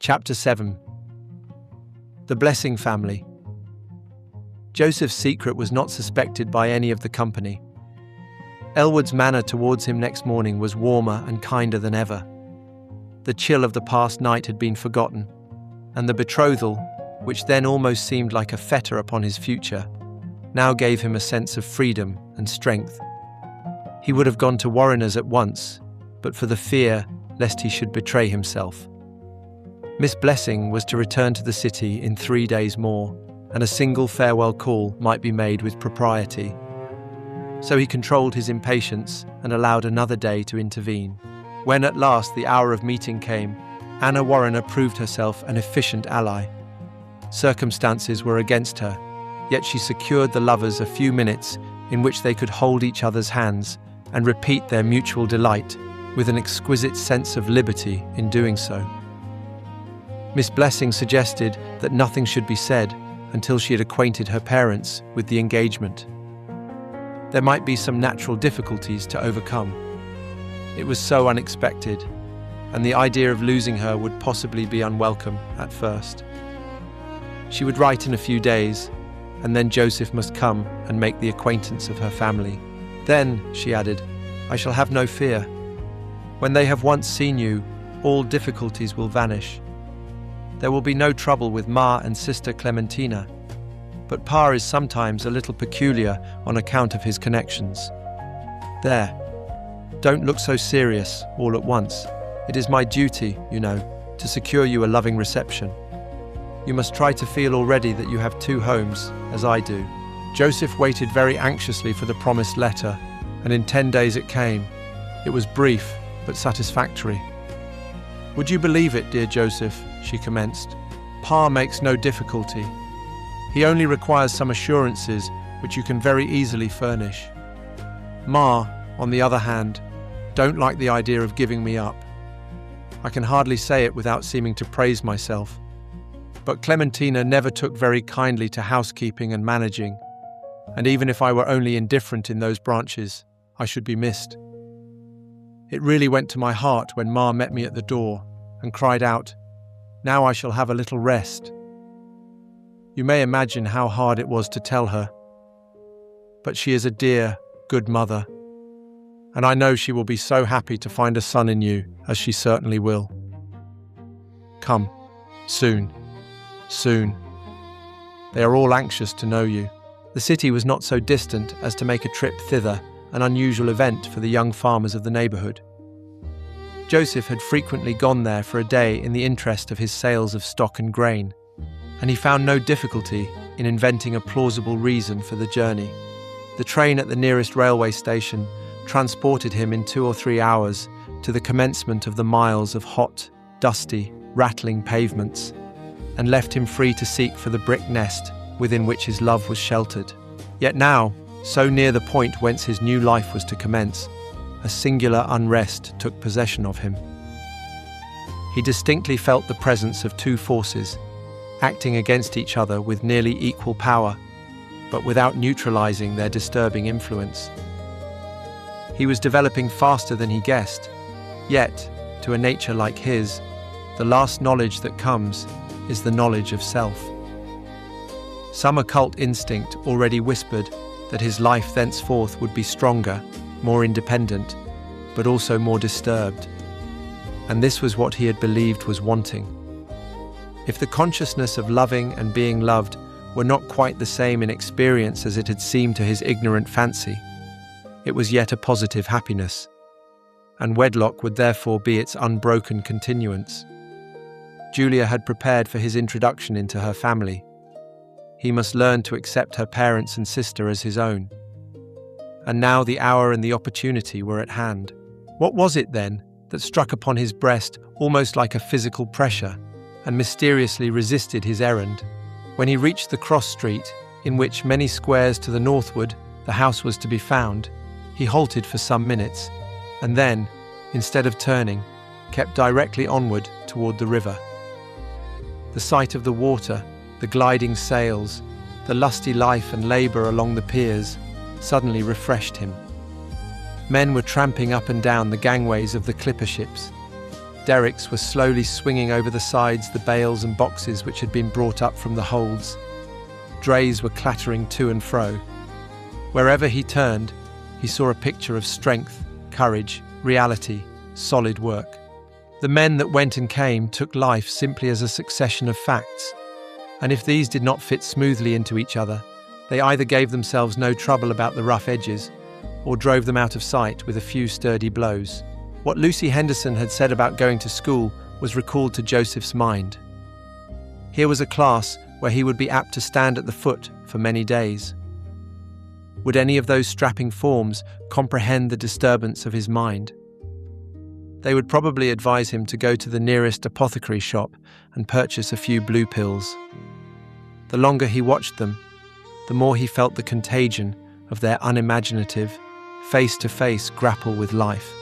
Chapter 7. The Blessing Family. Joseph's secret was not suspected by any of the company. Elwood's manner towards him next morning was warmer and kinder than ever. The chill of the past night had been forgotten, and the betrothal, which then almost seemed like a fetter upon his future, now gave him a sense of freedom and strength. He would have gone to Warriner's at once, but for the fear lest he should betray himself. Miss Blessing was to return to the city in 3 days more, and a single farewell call might be made with propriety. So he controlled his impatience and allowed another day to intervene. When at last the hour of meeting came, Anna Warriner proved herself an efficient ally. Circumstances were against her, yet she secured the lovers a few minutes in which they could hold each other's hands and repeat their mutual delight with an exquisite sense of liberty in doing so. Miss Blessing suggested that nothing should be said until she had acquainted her parents with the engagement. There might be some natural difficulties to overcome. It was so unexpected, and the idea of losing her would possibly be unwelcome at first. She would write in a few days, and then Joseph must come and make the acquaintance of her family. Then, she added, I shall have no fear. When they have once seen you, all difficulties will vanish. There will be no trouble with Ma and Sister Clementina, but Pa is sometimes a little peculiar on account of his connections. There, don't look so serious all at once. It is my duty, you know, to secure you a loving reception. You must try to feel already that you have 2 homes, as I do. Joseph waited very anxiously for the promised letter, and in 10 days it came. It was brief, but satisfactory. Would you believe it, dear Joseph, she commenced. Pa makes no difficulty. He only requires some assurances which you can very easily furnish. Ma, on the other hand, don't like the idea of giving me up. I can hardly say it without seeming to praise myself. But Clementina never took very kindly to housekeeping and managing, and even if I were only indifferent in those branches, I should be missed. It really went to my heart when Ma met me at the door and cried out, Now I shall have a little rest. You may imagine how hard it was to tell her. But she is a dear, good mother, and I know she will be so happy to find a son in you, as she certainly will. Come, soon, soon. They are all anxious to know you. The city was not so distant as to make a trip thither an unusual event for the young farmers of the neighbourhood. Joseph had frequently gone there for a day in the interest of his sales of stock and grain, and he found no difficulty in inventing a plausible reason for the journey. The train at the nearest railway station transported him in 2 or 3 hours to the commencement of the miles of hot, dusty, rattling pavements, and left him free to seek for the brick nest within which his love was sheltered. Yet now, so near the point whence his new life was to commence, a singular unrest took possession of him. He distinctly felt the presence of 2 forces, acting against each other with nearly equal power, but without neutralizing their disturbing influence. He was developing faster than he guessed, yet, to a nature like his, the last knowledge that comes is the knowledge of self. Some occult instinct already whispered that his life thenceforth would be stronger, more independent, but also more disturbed. And this was what he had believed was wanting. If the consciousness of loving and being loved were not quite the same in experience as it had seemed to his ignorant fancy, it was yet a positive happiness, and wedlock would therefore be its unbroken continuance. Julia had prepared for his introduction into her family. He must learn to accept her parents and sister as his own. And now the hour and the opportunity were at hand. What was it, then, that struck upon his breast almost like a physical pressure and mysteriously resisted his errand? When he reached the cross street, in which many squares to the northward the house was to be found, he halted for some minutes, and then, instead of turning, kept directly onward toward the river. The sight of the water, the gliding sails, the lusty life and labour along the piers suddenly refreshed him. Men were tramping up and down the gangways of the clipper ships. Derricks were slowly swinging over the sides the bales and boxes which had been brought up from the holds. Drays were clattering to and fro. Wherever he turned, he saw a picture of strength, courage, reality, solid work. The men that went and came took life simply as a succession of facts, and if these did not fit smoothly into each other, they either gave themselves no trouble about the rough edges or drove them out of sight with a few sturdy blows. What Lucy Henderson had said about going to school was recalled to Joseph's mind. Here was a class where he would be apt to stand at the foot for many days. Would any of those strapping forms comprehend the disturbance of his mind? They would probably advise him to go to the nearest apothecary shop and purchase a few blue pills. The longer he watched them, the more he felt the contagion of their unimaginative, face-to-face grapple with life.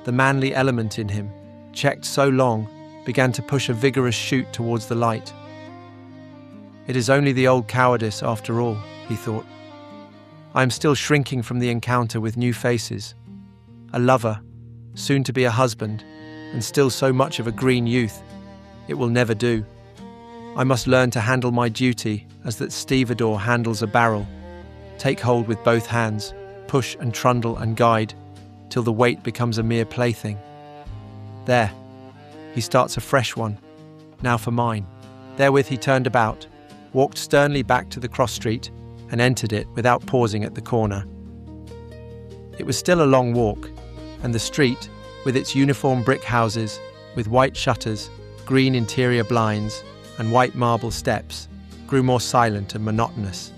The manly element in him, checked so long, began to push a vigorous shoot towards the light. It is only the old cowardice after all, he thought. I am still shrinking from the encounter with new faces. A lover, soon to be a husband, and still so much of a green youth. It will never do. I must learn to handle my duty as that stevedore handles a barrel. Take hold with both hands, push and trundle and guide, till the weight becomes a mere plaything. There, he starts a fresh one. Now for mine. Therewith he turned about, walked sternly back to the cross street, and entered it without pausing at the corner. It was still a long walk, and the street, with its uniform brick houses, with white shutters, green interior blinds, and white marble steps, grew more silent and monotonous.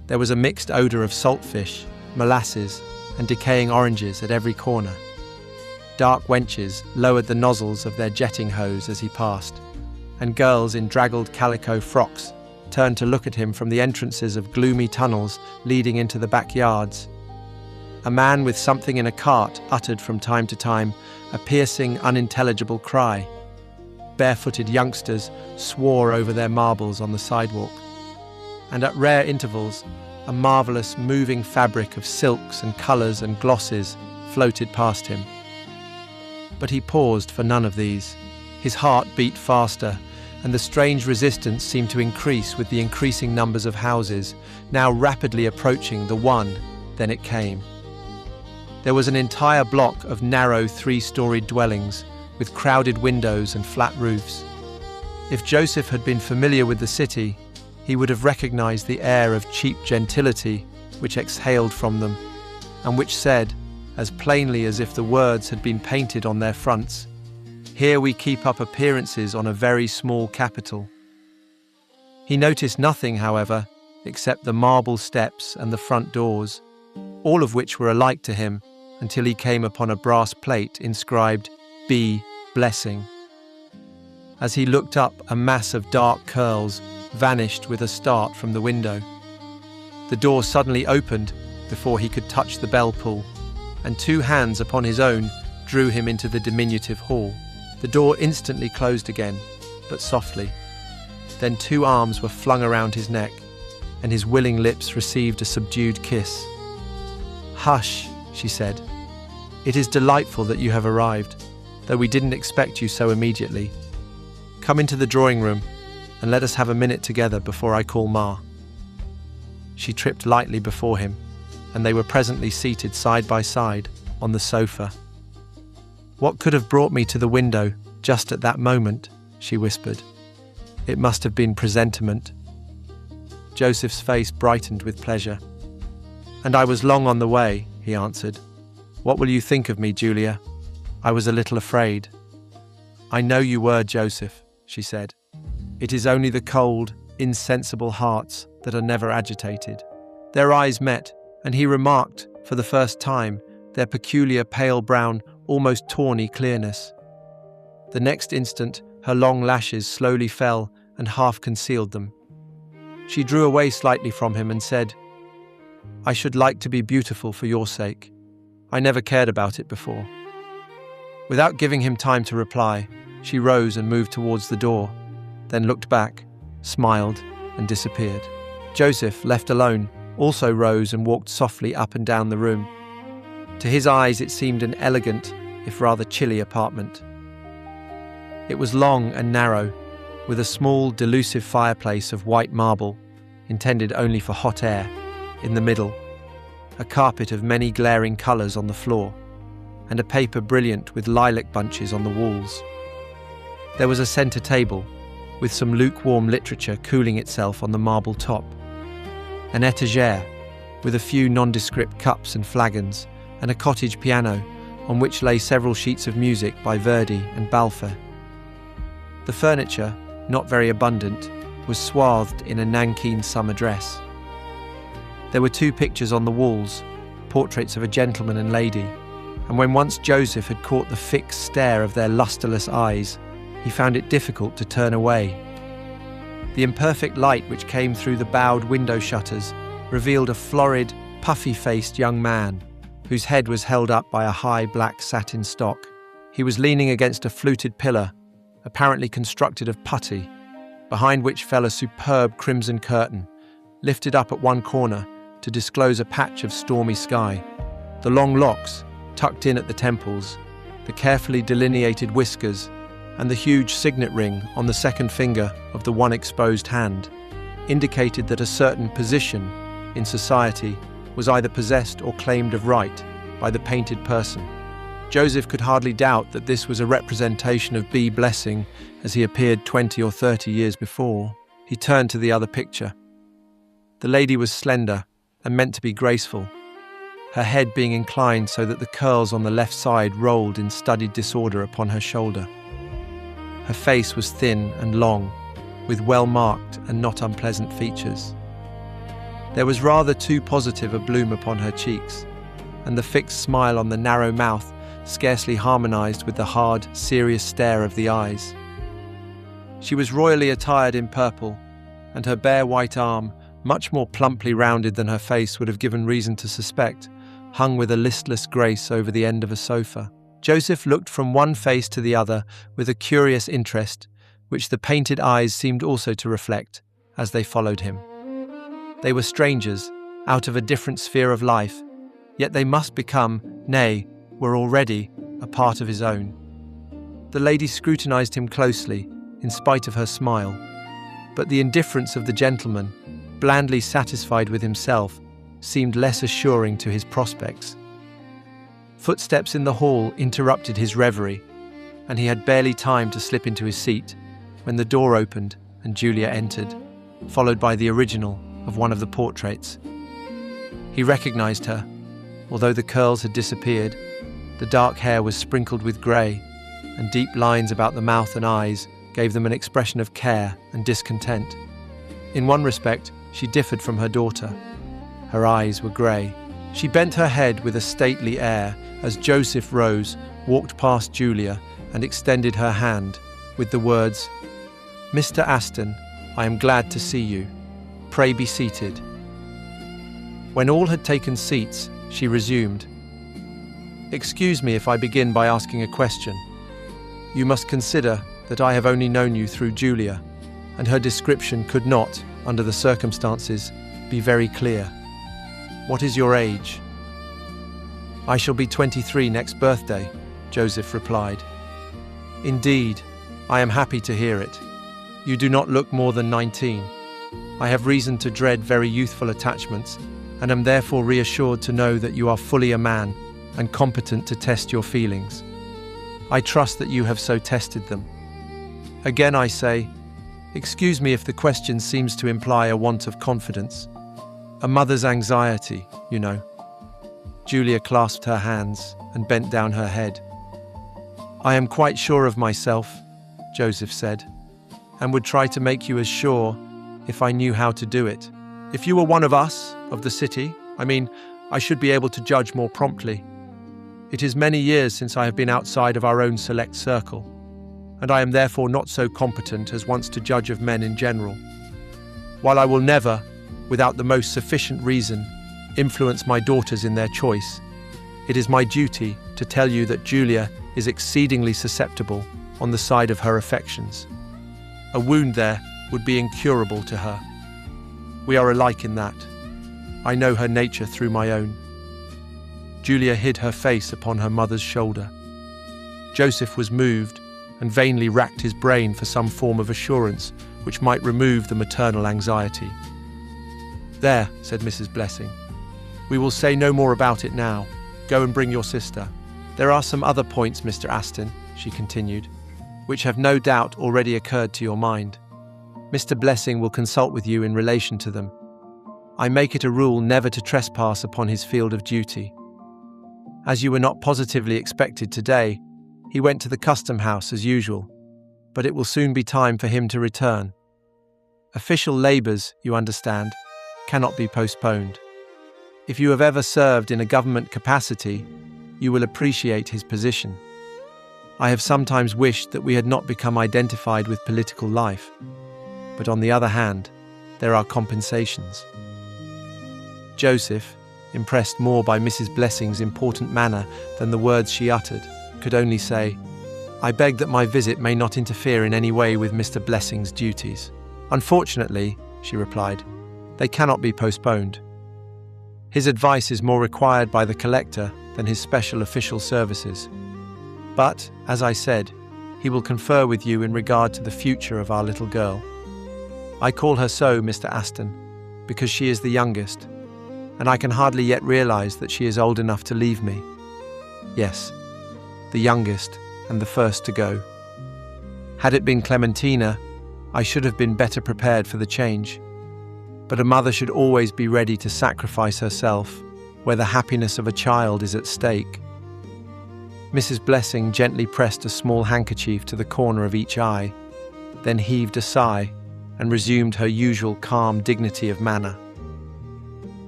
There was a mixed odour of saltfish, molasses, and decaying oranges at every corner. Dark wenches lowered the nozzles of their jetting hose as he passed, and girls in draggled calico frocks turned to look at him from the entrances of gloomy tunnels leading into the backyards. A man with something in a cart uttered from time to time a piercing, unintelligible cry. Barefooted youngsters swore over their marbles on the sidewalk, and at rare intervals a marvellous moving fabric of silks and colours and glosses floated past him. But he paused for none of these. His heart beat faster, and the strange resistance seemed to increase with the increasing numbers of houses, now rapidly approaching the one. Then it came. There was an entire block of narrow three-storied dwellings with crowded windows and flat roofs. If Joseph had been familiar with the city, he would have recognized the air of cheap gentility which exhaled from them, and which said, as plainly as if the words had been painted on their fronts, "Here we keep up appearances on a very small capital." He noticed nothing, however, except the marble steps and the front doors, all of which were alike to him until he came upon a brass plate inscribed, "B. Blessing." As he looked up, a mass of dark curls vanished with a start from the window. The door suddenly opened before he could touch the bell pull, and two hands upon his own drew him into the diminutive hall. The door instantly closed again, but softly. Then two arms were flung around his neck, and his willing lips received a subdued kiss. "Hush," she said. "It is delightful that you have arrived, though we didn't expect you so immediately. Come into the drawing room, and let us have a minute together before I call Ma." She tripped lightly before him, and they were presently seated side by side on the sofa. "What could have brought me to the window just at that moment?" she whispered. "It must have been presentiment." Joseph's face brightened with pleasure. "And I was long on the way," he answered. "What will you think of me, Julia? I was a little afraid." "I know you were, Joseph," she said. "It is only the cold, insensible hearts that are never agitated." Their eyes met, and he remarked, for the first time, their peculiar pale brown, almost tawny clearness. The next instant, her long lashes slowly fell and half concealed them. She drew away slightly from him and said, "I should like to be beautiful for your sake. I never cared about it before." Without giving him time to reply, she rose and moved towards the door, then looked back, smiled, and disappeared. Joseph, left alone, also rose and walked softly up and down the room. To his eyes it seemed an elegant, if rather chilly apartment. It was long and narrow, with a small, delusive fireplace of white marble, intended only for hot air, in the middle, a carpet of many glaring colours on the floor, and a paper brilliant with lilac bunches on the walls. There was a centre table, with some lukewarm literature cooling itself on the marble top, an étagère with a few nondescript cups and flagons, and a cottage piano on which lay several sheets of music by Verdi and Balfe. The furniture, not very abundant, was swathed in a nankeen summer dress. There were 2 pictures on the walls, portraits of a gentleman and lady, and when once Joseph had caught the fixed stare of their lustreless eyes, he found it difficult to turn away. The imperfect light which came through the bowed window shutters revealed a florid, puffy-faced young man, whose head was held up by a high black satin stock. He was leaning against a fluted pillar, apparently constructed of putty, behind which fell a superb crimson curtain, lifted up at one corner to disclose a patch of stormy sky. The long locks, tucked in at the temples, the carefully delineated whiskers, and the huge signet ring on the second finger of the one exposed hand indicated that a certain position in society was either possessed or claimed of right by the painted person. Joseph could hardly doubt that this was a representation of B. Blessing as he appeared 20 or 30 years before. He turned to the other picture. The lady was slender and meant to be graceful, her head being inclined so that the curls on the left side rolled in studied disorder upon her shoulder. Her face was thin and long, with well-marked and not unpleasant features. There was rather too positive a bloom upon her cheeks, and the fixed smile on the narrow mouth scarcely harmonized with the hard, serious stare of the eyes. She was royally attired in purple, and her bare white arm, much more plumply rounded than her face would have given reason to suspect, hung with a listless grace over the end of a sofa. Joseph looked from one face to the other with a curious interest, which the painted eyes seemed also to reflect, as they followed him. They were strangers, out of a different sphere of life, yet they must become, nay, were already, a part of his own. The lady scrutinized him closely, in spite of her smile, but the indifference of the gentleman, blandly satisfied with himself, seemed less assuring to his prospects. Footsteps in the hall interrupted his reverie, and he had barely time to slip into his seat when the door opened and Julia entered, followed by the original of one of the portraits. He recognized her, although the curls had disappeared. The dark hair was sprinkled with grey, and deep lines about the mouth and eyes gave them an expression of care and discontent. In one respect, she differed from her daughter. Her eyes were grey. She bent her head with a stately air as Joseph rose, walked past Julia, and extended her hand with the words, "Mr. Aston, I am glad to see you. Pray be seated." When all had taken seats, she resumed, "Excuse me if I begin by asking a question. You must consider that I have only known you through Julia, and her description could not, under the circumstances, be very clear. What is your age?" "I shall be 23 next birthday," Joseph replied. "Indeed, I am happy to hear it. You do not look more than 19. I have reason to dread very youthful attachments, and am therefore reassured to know that you are fully a man and competent to test your feelings. I trust that you have so tested them. Again I say, excuse me if the question seems to imply a want of confidence. A mother's anxiety, you know." Julia clasped her hands and bent down her head. "I am quite sure of myself," Joseph said, "and would try to make you as sure if I knew how to do it. If you were one of us, of the city, I should be able to judge more promptly. It is many years since I have been outside of our own select circle, and I am therefore not so competent as once to judge of men in general. While I will never, without the most sufficient reason, influence my daughters in their choice, it is my duty to tell you that Julia is exceedingly susceptible on the side of her affections. A wound there would be incurable to her. We are alike in that. I know her nature through my own." Julia hid her face upon her mother's shoulder. Joseph was moved and vainly racked his brain for some form of assurance which might remove the maternal anxiety. "There," said Mrs. Blessing. "We will say no more about it now. Go and bring your sister. There are some other points, Mr. Aston," she continued, "which have no doubt already occurred to your mind. Mr. Blessing will consult with you in relation to them. I make it a rule never to trespass upon his field of duty. As you were not positively expected today, he went to the custom house as usual, but it will soon be time for him to return. Official labours, you understand, cannot be postponed. If you have ever served in a government capacity, you will appreciate his position. I have sometimes wished that we had not become identified with political life, but on the other hand, there are compensations." Joseph, impressed more by Mrs. Blessing's important manner than the words she uttered, could only say, "I beg that my visit may not interfere in any way with Mr. Blessing's duties." "Unfortunately," she replied, "they cannot be postponed. His advice is more required by the collector than his special official services. But, as I said, he will confer with you in regard to the future of our little girl. I call her so, Mr. Aston, because she is the youngest, and I can hardly yet realize that she is old enough to leave me. Yes, the youngest and the first to go. Had it been Clementina, I should have been better prepared for the change. But a mother should always be ready to sacrifice herself where the happiness of a child is at stake." Mrs. Blessing gently pressed a small handkerchief to the corner of each eye, then heaved a sigh and resumed her usual calm dignity of manner.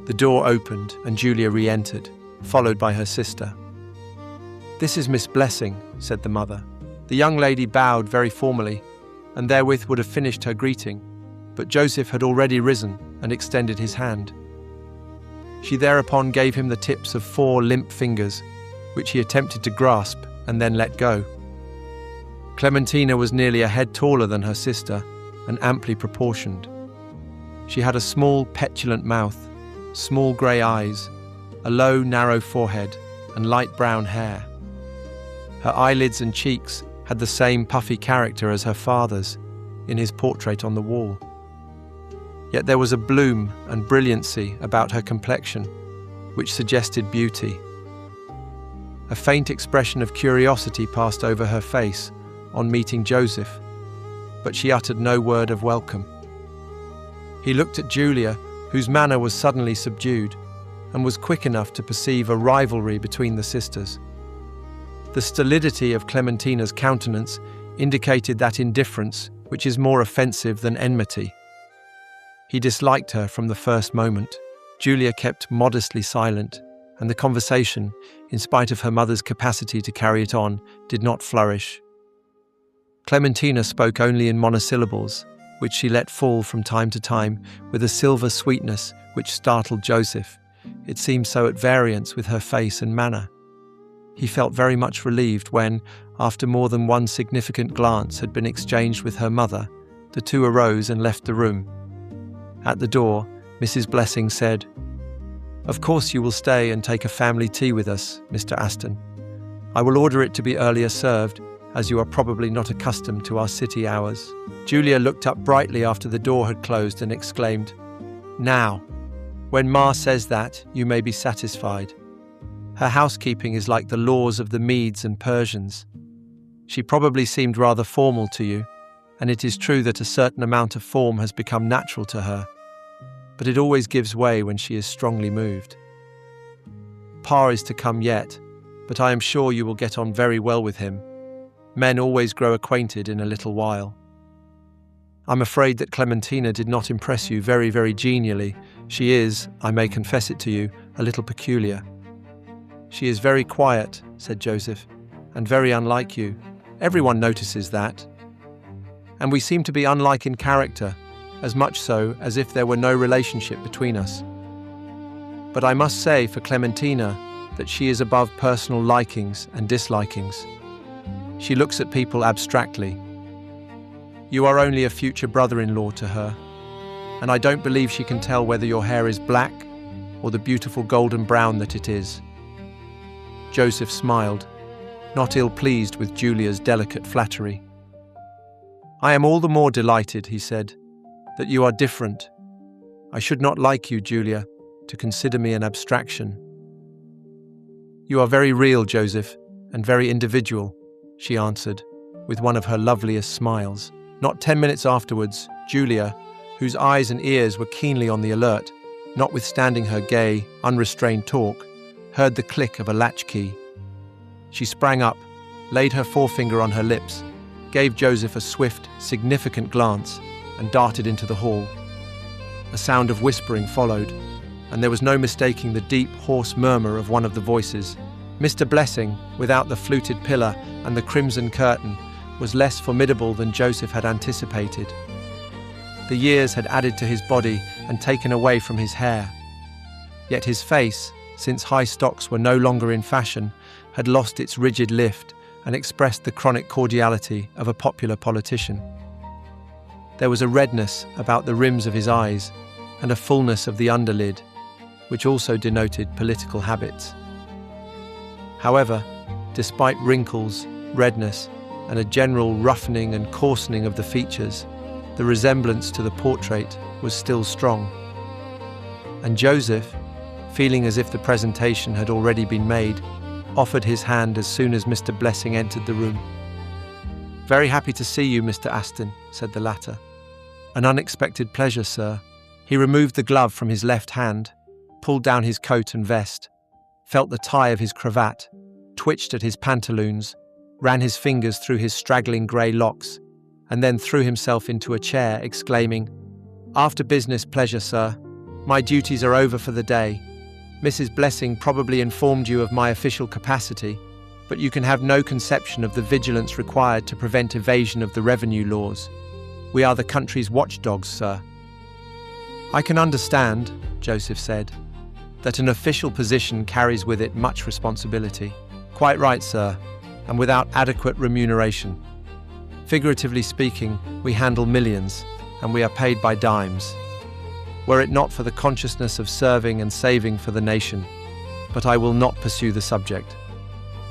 The door opened and Julia re-entered, followed by her sister. "This is Miss Blessing," said the mother. The young lady bowed very formally, and therewith would have finished her greeting, but Joseph had already risen and extended his hand. She thereupon gave him the tips of 4 limp fingers, which he attempted to grasp and then let go. Clementina was nearly a head taller than her sister and amply proportioned. She had a small, petulant mouth, small grey eyes, a low, narrow forehead, and light brown hair. Her eyelids and cheeks had the same puffy character as her father's in his portrait on the wall. Yet there was a bloom and brilliancy about her complexion which suggested beauty. A faint expression of curiosity passed over her face on meeting Joseph, but she uttered no word of welcome. He looked at Julia, whose manner was suddenly subdued, and was quick enough to perceive a rivalry between the sisters. The stolidity of Clementina's countenance indicated that indifference which is more offensive than enmity. He disliked her from the first moment. Julia kept modestly silent, and the conversation, in spite of her mother's capacity to carry it on, did not flourish. Clementina spoke only in monosyllables, which she let fall from time to time with a silver sweetness which startled Joseph. It seemed so at variance with her face and manner. He felt very much relieved when, after more than one significant glance had been exchanged with her mother, the two arose and left the room. At the door, Mrs. Blessing said, "Of course you will stay and take a family tea with us, Mr. Aston. I will order it to be earlier served, as you are probably not accustomed to our city hours." Julia looked up brightly after the door had closed and exclaimed, "Now, when Ma says that, you may be satisfied. Her housekeeping is like the laws of the Medes and Persians. She probably seemed rather formal to you, and it is true that a certain amount of form has become natural to her, but it always gives way when she is strongly moved. Pa is to come yet, but I am sure you will get on very well with him. Men always grow acquainted in a little while. I'm afraid that Clementina did not impress you very, very genially. She is, I may confess it to you, a little peculiar." "She is very quiet," said Joseph, "and very unlike you. Everyone notices that. And we seem to be unlike in character, as much so as if there were no relationship between us. But I must say for Clementina that she is above personal likings and dislikings. She looks at people abstractly. You are only a future brother-in-law to her, and I don't believe she can tell whether your hair is black or the beautiful golden brown that it is." Joseph smiled. not ill-pleased with Julia's delicate flattery. "I am all the more delighted," he said, "that you are different. I should not like you, Julia, to consider me an abstraction." "You are very real, Joseph, and very individual," she answered, with one of her loveliest smiles. Not 10 minutes afterwards, Julia, whose eyes and ears were keenly on the alert, notwithstanding her gay, unrestrained talk, heard the click of a latchkey. She sprang up, laid her forefinger on her lips, gave Joseph a swift, significant glance, and darted into the hall. A sound of whispering followed, and there was no mistaking the deep, hoarse murmur of one of the voices. Mr. Blessing, without the fluted pillar and the crimson curtain, was less formidable than Joseph had anticipated. The years had added to his body and taken away from his hair. Yet his face, since high stocks were no longer in fashion, had lost its rigid lift and expressed the chronic cordiality of a popular politician. There was a redness about the rims of his eyes and a fullness of the underlid, which also denoted political habits. However, despite wrinkles, redness, and a general roughening and coarsening of the features, the resemblance to the portrait was still strong. And Joseph, feeling as if the presentation had already been made, offered his hand as soon as Mr. Blessing entered the room. "Very happy to see you, Mr. Aston," said the latter. "An unexpected pleasure, sir." He removed the glove from his left hand, pulled down his coat and vest, felt the tie of his cravat, twitched at his pantaloons, ran his fingers through his straggling grey locks, and then threw himself into a chair, exclaiming, "After business, pleasure, sir. My duties are over for the day. Mrs. Blessing probably informed you of my official capacity, but you can have no conception of the vigilance required to prevent evasion of the revenue laws. We are the country's watchdogs, sir." "I can understand," Joseph said, "that an official position carries with it much responsibility." "Quite right, sir, and without adequate remuneration. Figuratively speaking, we handle millions, and we are paid by dimes. Were it not for the consciousness of serving and saving for the nation, but I will not pursue the subject.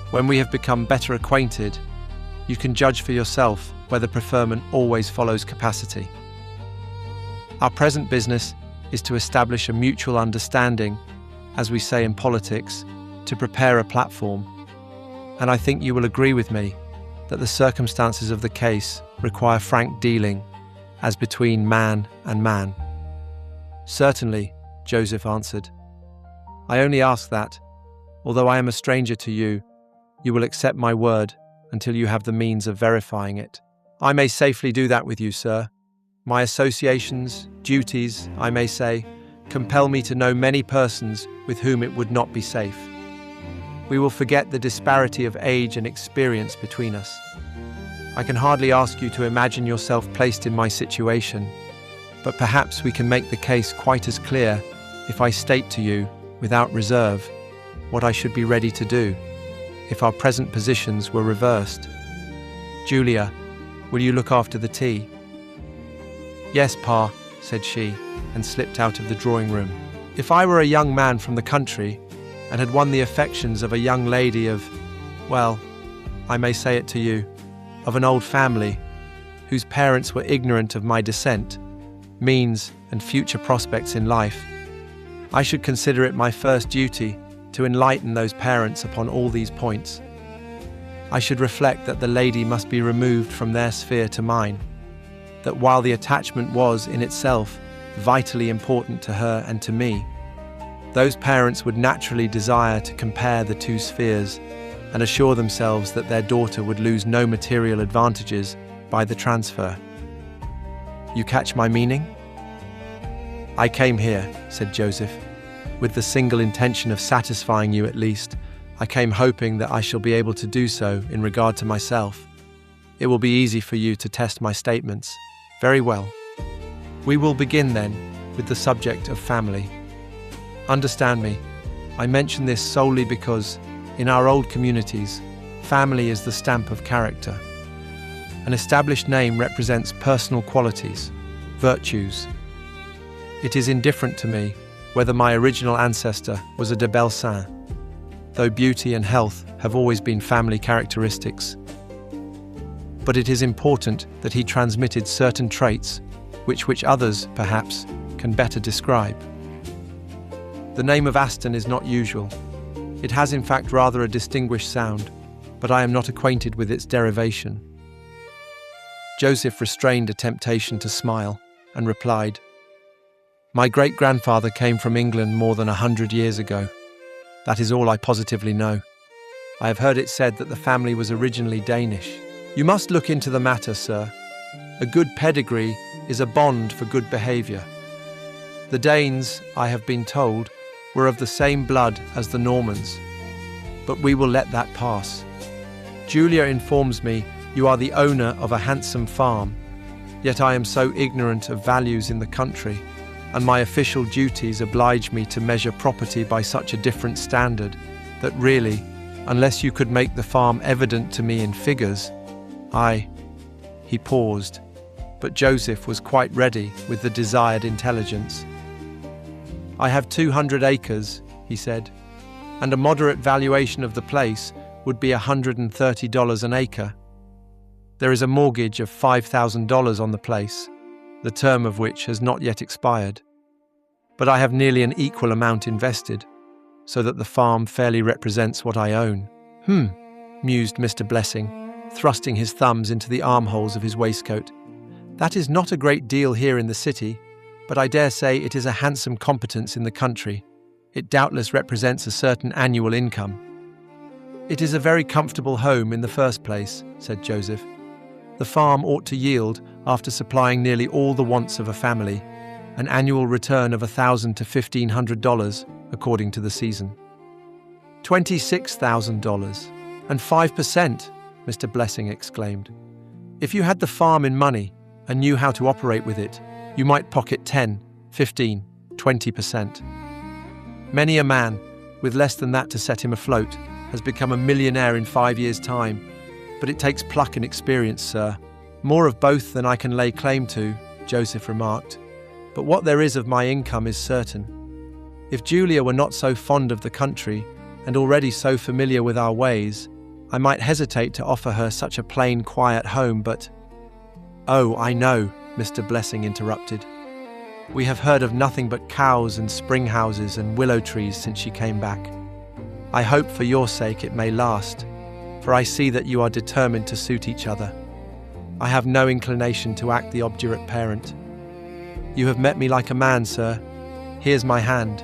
When we have become better acquainted, you can judge for yourself whether preferment always follows capacity. Our present business is to establish a mutual understanding, as we say in politics, to prepare a platform, and I think you will agree with me that the circumstances of the case require frank dealing, as between man and man." "Certainly," Joseph answered. "I only ask that, although I am a stranger to you, you will accept my word until you have the means of verifying it." "I may safely do that with you, sir. My associations, duties, I may say, compel me to know many persons with whom it would not be safe. We will forget the disparity of age and experience between us. I can hardly ask you to imagine yourself placed in my situation, but perhaps we can make the case quite as clear if I state to you, without reserve, what I should be ready to do if our present positions were reversed. Julia, will you look after the tea?" "Yes, Pa," said she, and slipped out of the drawing room. "If I were a young man from the country and had won the affections of a young lady of, well, I may say it to you, of an old family, whose parents were ignorant of my descent, means, and future prospects in life, I should consider it my first duty to enlighten those parents upon all these points. I should reflect that the lady must be removed from their sphere to mine, that while the attachment was, in itself, vitally important to her and to me, those parents would naturally desire to compare the two spheres and assure themselves that their daughter would lose no material advantages by the transfer. You catch my meaning?" "I came here," said Joseph, "with the single intention of satisfying you at least. I came hoping that I shall be able to do so in regard to myself. It will be easy for you to test my statements. Very well. We will begin then with the subject of family. Understand me, I mention this solely because, in our old communities, family is the stamp of character. An established name represents personal qualities, virtues. It is indifferent to me whether my original ancestor was a de Belsin. though beauty and health have always been family characteristics. But it is important that he transmitted certain traits which others, perhaps, can better describe. The name of Aston is not usual. It has in fact rather a distinguished sound, but I am not acquainted with its derivation. Joseph restrained a temptation to smile and replied, "My great-grandfather came from England more than 100 years ago. That is all I positively know. I have heard it said that the family was originally Danish. You must look into the matter, sir. A good pedigree is a bond for good behaviour. The Danes, I have been told, were of the same blood as the Normans. But we will let that pass. Julia informs me you are the owner of a handsome farm, yet I am so ignorant of values in the country, and my official duties oblige me to measure property by such a different standard, that really, unless you could make the farm evident to me in figures, He paused, but Joseph was quite ready with the desired intelligence. "I have 200 acres, he said, and a moderate valuation of the place would be $130 an acre. There is a mortgage of $5,000 on the place, the term of which has not yet expired. But I have nearly an equal amount invested, so that the farm fairly represents what I own." Mused Mr. Blessing, thrusting his thumbs into the armholes of his waistcoat. "That is not a great deal here in the city, but I dare say it is a handsome competence in the country. It doubtless represents a certain annual income." "It is a very comfortable home in the first place," said Joseph. "The farm ought to yield, after supplying nearly all the wants of a family, an annual return of $1,000 to $1,500, according to the season." $26,000 and 5%, Mr. Blessing exclaimed. "If you had the farm in money and knew how to operate with it, you might pocket 10, 15, 20%. Many a man, with less than that to set him afloat, has become a millionaire in 5 years' time. But it takes pluck and experience, sir. More of both than I can lay claim to," Joseph remarked. "But what there is of my income is certain. If Julia were not so fond of the country, and already so familiar with our ways, I might hesitate to offer her such a plain, quiet home, but—" "Oh, I know," Mr. Blessing interrupted. "We have heard of nothing but cows and spring houses and willow trees since she came back. I hope for your sake it may last, for I see that you are determined to suit each other. I have no inclination to act the obdurate parent. You have met me like a man, sir. Here's my hand.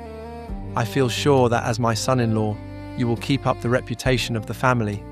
I feel sure that as my son-in-law, you will keep up the reputation of the family,